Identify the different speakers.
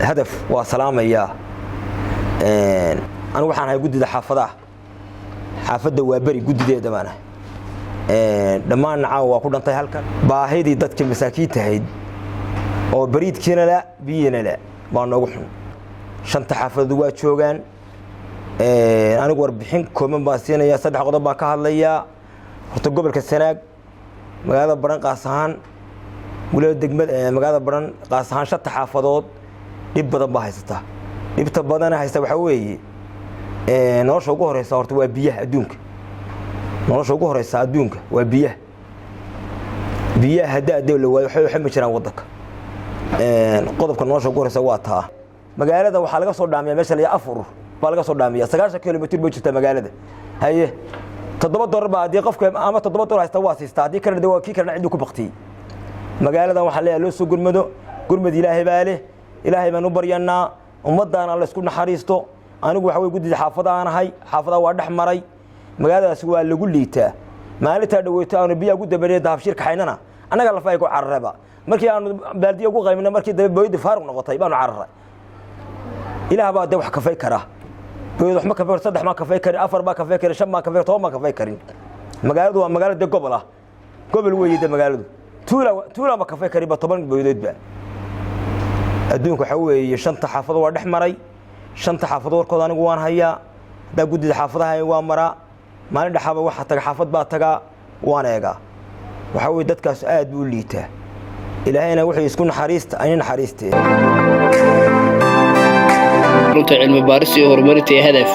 Speaker 1: هدف وسلام إياه أنا وحنا هاي جدد حافظة وابري جدد دمانة دمان نعاو وكلنا طي هالك باهيدي ضد كمساكين تهيد أو بريد كنا لا بينا لا ما نروحن شنطة حافظة واتشوغان أنا قرب بحين كمان باسينا يا صدق قضاء باكهاليا وتقبل كسناق مقادة بران قاسهان ولا دقمة مقادة بران قاسهان شنطة حافظات dhib badan baa haysata dhibta badan haysta waxa weeye nolosha ugu horeysa horta waa biyaha adduunka nolosha ugu horeysa adduunka waa biyaha hadaa dawlad waxa ma jiraan wadanka qodobka nolosha ugu horeysa waa taa magaalada waxa laga soo dhaamiyaa meesha la afur baa laga soo dhaamiyaa 9 kilomitir baa jirta magaalada haye $7 baa hadii qofka ama $7 haysta waa siista hadii kale waa kii kale cid ku baqtay magaalada waxa la loo soo gurmad ilaahay baa leh إلهي ما نبرينا ومدنا الله سكون حريستو أنا أقول حوي جدي حافظة أنا هاي حافظة واحد حمري مقادة سوى اللي يقول لي تا ما لي تدويته أنا بيا جود بريد ده في شركة حيننا أنا قال فايق عربة مركي أنا بلدي أقول غير من مركي ده بيد فارق نقطة يبان عربة إله بعد ده وحكي فيكره بيد ما كفير صدق ما كفيكر أفر ما كفيكر شم ما كفير طوم ما كفيكرين مقالة ده قبل ويد مقالة تولا ما كفيكر يبقى طبعا بيد بقى adduunku waxa weeye shanta xaafado waa dhaxmaray shanta xaafado warkooda anigu waan hayaa da gudida xaafadaha waa mara maalin dhaxaba waxa taga xaafad baa taga waan eega waxa weeye dadkaas aad buu liitaa ilaahayna wuxuu isku naxariista ayna naxariistay
Speaker 2: runta cilmi baaris iyo horumarinta hadaf